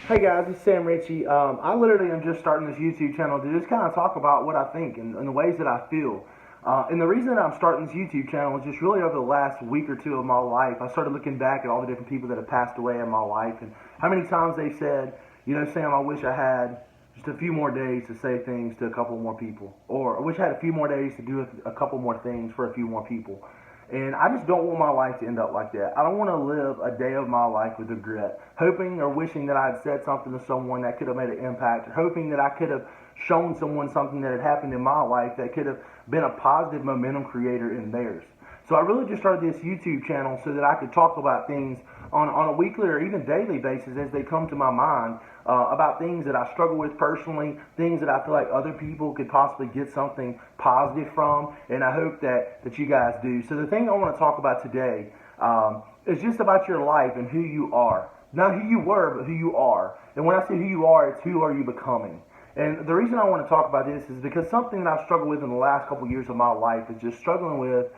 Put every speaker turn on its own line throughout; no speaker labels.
Hey guys, it's Sam Ritchie. I literally am just starting this YouTube channel to just kind of talk about what I think and the ways that I feel. And the reason that I'm starting this YouTube channel is just really over the last week or two of my life. I started looking back at all the different people that have passed away in my life and how many times they said, Sam, I wish I had just a few more days to say things to a couple more people. Or I wish I had a few more days to do a couple more things for a few more people. And I just don't want my life to end up like that. I don't want to live a day of my life with regret, hoping or wishing that I had said something to someone that could have made an impact, or hoping that I could have shown someone something that had happened in my life that could have been a positive momentum creator in theirs. So I really just started this YouTube channel so that I could talk about things on a weekly or even daily basis as they come to my mind, about things that I struggle with personally, things that I feel like other people could possibly get something positive from, and I hope that you guys do. So the thing I want to talk about today is just about your life and who you are. Not who you were, but who you are. And when I say who you are, it's who are you becoming. And the reason I want to talk about this is because something that I've struggled with in the last couple of years of my life is just struggling with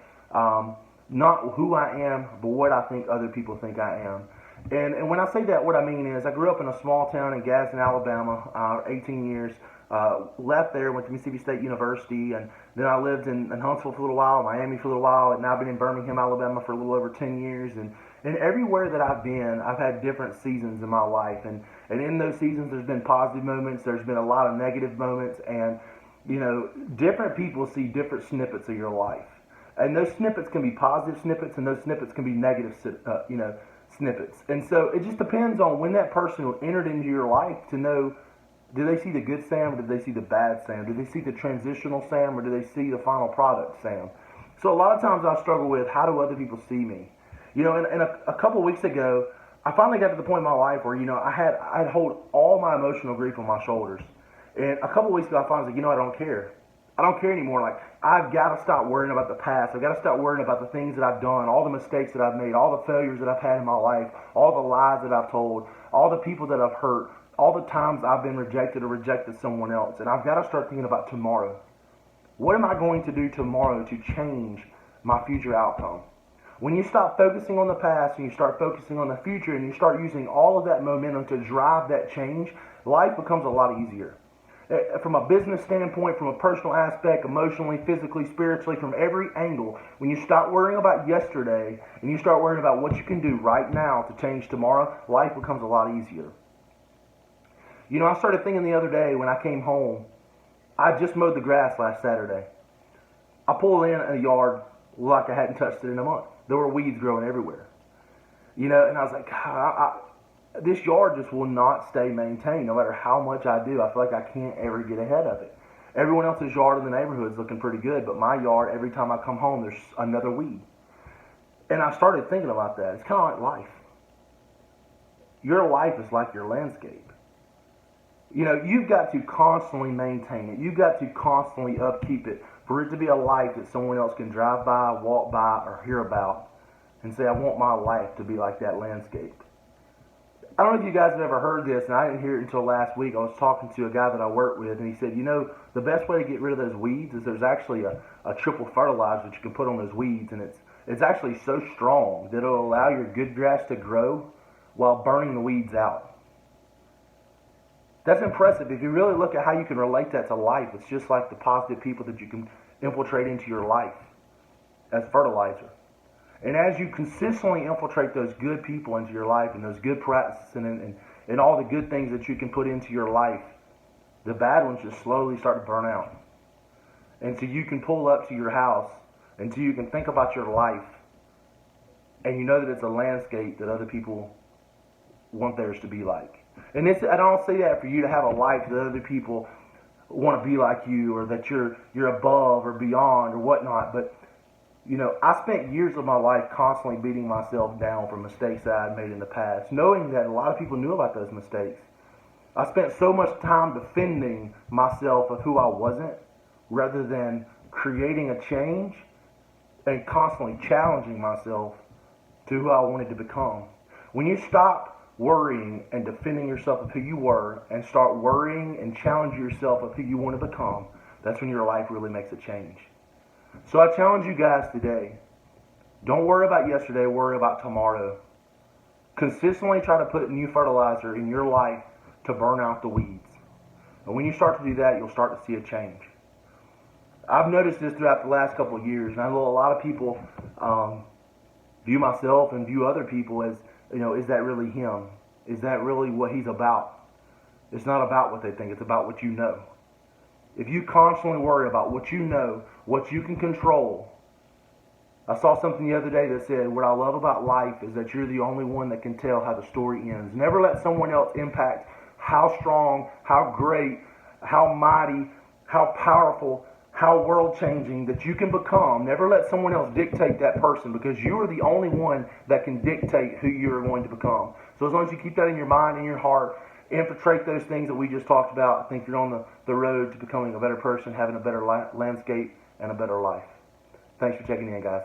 not who I am, but what I think other people think I am. And when I say that, what I mean is I grew up in a small town in Gadsden, Alabama, 18 years. Left there, went to Mississippi State University, and then I lived in Huntsville for a little while, Miami for a little while, and now I've been in Birmingham, Alabama for a little over 10 years. And everywhere that I've been, I've had different seasons in my life. And in those seasons, there's been positive moments, there's been a lot of negative moments, and, different people see different snippets of your life. And those snippets can be positive snippets, and those snippets can be negative, snippets. And so it just depends on when that person entered into your life to know, do they see the good Sam or do they see the bad Sam? Do they see the transitional Sam or do they see the final product Sam? So a lot of times I struggle with, how do other people see me? And a couple of weeks ago, I finally got to the point in my life where, I'd hold all my emotional grief on my shoulders. And a couple of weeks ago, I finally was like, I don't care. I don't care anymore. Like, I've got to stop worrying about the past. I've got to stop worrying about the things that I've done, all the mistakes that I've made, all the failures that I've had in my life, all the lies that I've told, all the people that I've hurt, all the times I've been rejected or rejected someone else. And I've got to start thinking about tomorrow. What am I going to do tomorrow to change my future outcome? When you stop focusing on the past and you start focusing on the future and you start using all of that momentum to drive that change, life becomes a lot easier. From a business standpoint, from a personal aspect, emotionally, physically, spiritually, from every angle, when you stop worrying about yesterday and you start worrying about what you can do right now to change tomorrow, life becomes a lot easier. I started thinking the other day when I came home, I just mowed the grass last Saturday. I pulled in a yard like I hadn't touched it in a month. There were weeds growing everywhere. And I was like, this yard just will not stay maintained no matter how much I do. I feel like I can't ever get ahead of it. Everyone else's yard in the neighborhood is looking pretty good, but my yard, every time I come home, there's another weed. And I started thinking about that. It's kind of like life. Your life is like your landscape. You've got to constantly maintain it. You've got to constantly upkeep it for it to be a life that someone else can drive by, walk by, or hear about and say, I want my life to be like that landscape. I don't know if you guys have ever heard this, and I didn't hear it until last week. I was talking to a guy that I work with, and he said, the best way to get rid of those weeds is there's actually a triple fertilizer that you can put on those weeds, and it's actually so strong that it'll allow your good grass to grow while burning the weeds out. That's impressive. If you really look at how you can relate that to life, it's just like the positive people that you can infiltrate into your life as fertilizer. And as you consistently infiltrate those good people into your life and those good practices and all the good things that you can put into your life, the bad ones just slowly start to burn out. And so you can pull up to your house and so you can think about your life and you know that it's a landscape that other people want theirs to be like. And I don't say that for you to have a life that other people want to be like you or that you're above or beyond or whatnot, but I spent years of my life constantly beating myself down for mistakes that I had made in the past, knowing that a lot of people knew about those mistakes. I spent so much time defending myself of who I wasn't rather than creating a change and constantly challenging myself to who I wanted to become. When you stop worrying and defending yourself of who you were and start worrying and challenge yourself of who you want to become, that's when your life really makes a change. So I challenge you guys today, don't worry about yesterday, worry about tomorrow. Consistently try to put new fertilizer in your life to burn out the weeds. And when you start to do that, you'll start to see a change. I've noticed this throughout the last couple of years, and I know a lot of people view myself and view other people as, is that really him? Is that really what he's about? It's not about what they think, it's about what you know. If you constantly worry about what you know, what you can control. I saw something the other day that said, what I love about life is that you're the only one that can tell how the story ends. Never let someone else impact how strong, how great, how mighty, how powerful, how world-changing that you can become. Never let someone else dictate that person, because you are the only one that can dictate who you are going to become. So as long as you keep that in your mind and your heart, infiltrate those things that we just talked about, I think you're on the road to becoming a better person, having a better landscape, and a better life. Thanks for checking in, guys.